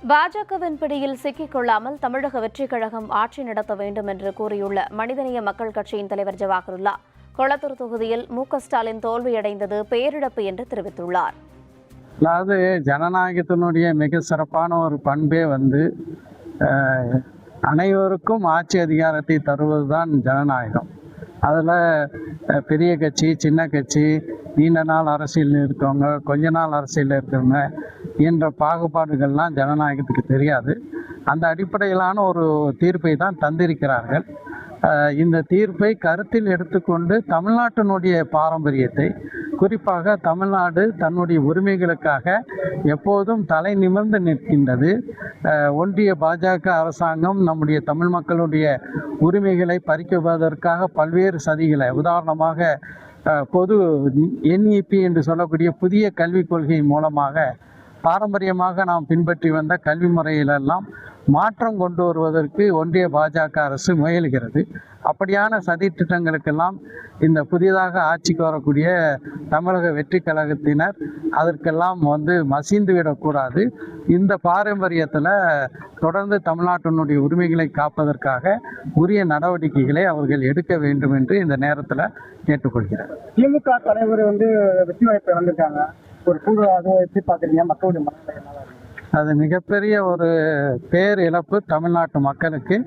பாஜகவின் பிடியில் சிக்கிக் கொள்ளாமல் தமிழக வெற்றிக் கழகம் ஆட்சி நடத்த வேண்டும் என்று கூறியுள்ள மனிதநேய மக்கள் கட்சியின் தலைவர் ஜவாஹருல்லா, கொளத்தூர் தொகுதியில் மு.க.ஸ்டாலின் தோல்வியடைந்தது பேரிழப்பு என்று தெரிவித்துள்ளார். அதாவது ஜனநாயகத்தினுடைய மிக சிறப்பான ஒரு பண்பே அனைவருக்கும் ஆட்சி அதிகாரத்தை தருவதுதான் ஜனநாயகம். அதில் பெரிய கட்சி, சின்ன கட்சி, நீண்ட நாள் அரசியலில் இருக்கவங்க, கொஞ்ச நாள் அரசியலில் இருக்கிறவங்க என்ற பாகுபாடுகள்லாம் ஜனநாயகத்துக்கு தெரியாது. அந்த அடிப்படையிலான ஒரு தீர்ப்பை தான் தந்திருக்கிறார்கள். இந்த தீர்ப்பை கருத்தில் எடுத்துக்கொண்டு தமிழ்நாட்டினுடைய பாரம்பரியத்தை, குறிப்பாக தமிழ்நாடு தன்னுடைய உரிமைகளுக்காக எப்போதும் தலை நிமிர்ந்து நிற்கின்றது. ஒன்றிய பாஜக அரசாங்கம் நம்முடைய தமிழ் மக்களுடைய உரிமைகளை பறிக்குவதற்காக பல்வேறு சதிகளை, உதாரணமாக பொது NEP என்று சொல்லக்கூடிய புதிய கல்விக் கொள்கை மூலமாக பாரம்பரியமாக நாம் பின்பற்றி வந்த கல்வி முறையிலெல்லாம் மாற்றம் கொண்டு வருவதற்கு ஒன்றிய பாஜக அரசு முயல்கிறது. அப்படியான சதி திட்டங்களுக்கெல்லாம் இந்த புதிதாக ஆட்சிக்கு வரக்கூடிய தமிழக வெற்றி கழகத்தினர் அதற்கெல்லாம் மசிந்து விடக்கூடாது. இந்த பாரம்பரியத்தில் தொடர்ந்து தமிழ்நாட்டினுடைய உரிமைகளை காப்பதற்காக உரிய நடவடிக்கைகளை அவர்கள் எடுக்க வேண்டும் என்று இந்த நேரத்தில் கேட்டுக்கொள்கிறேன். திமுக தலைவர் வெற்றி வாய்ப்பை வந்திருக்காங்க, ஒரு குழு அதை எப்படி பார்க்குறீங்க? மக்களுடைய மனநிலை அது மிகப்பெரிய ஒரு பேர் இழப்பு தமிழ்நாட்டு மக்களுக்கு.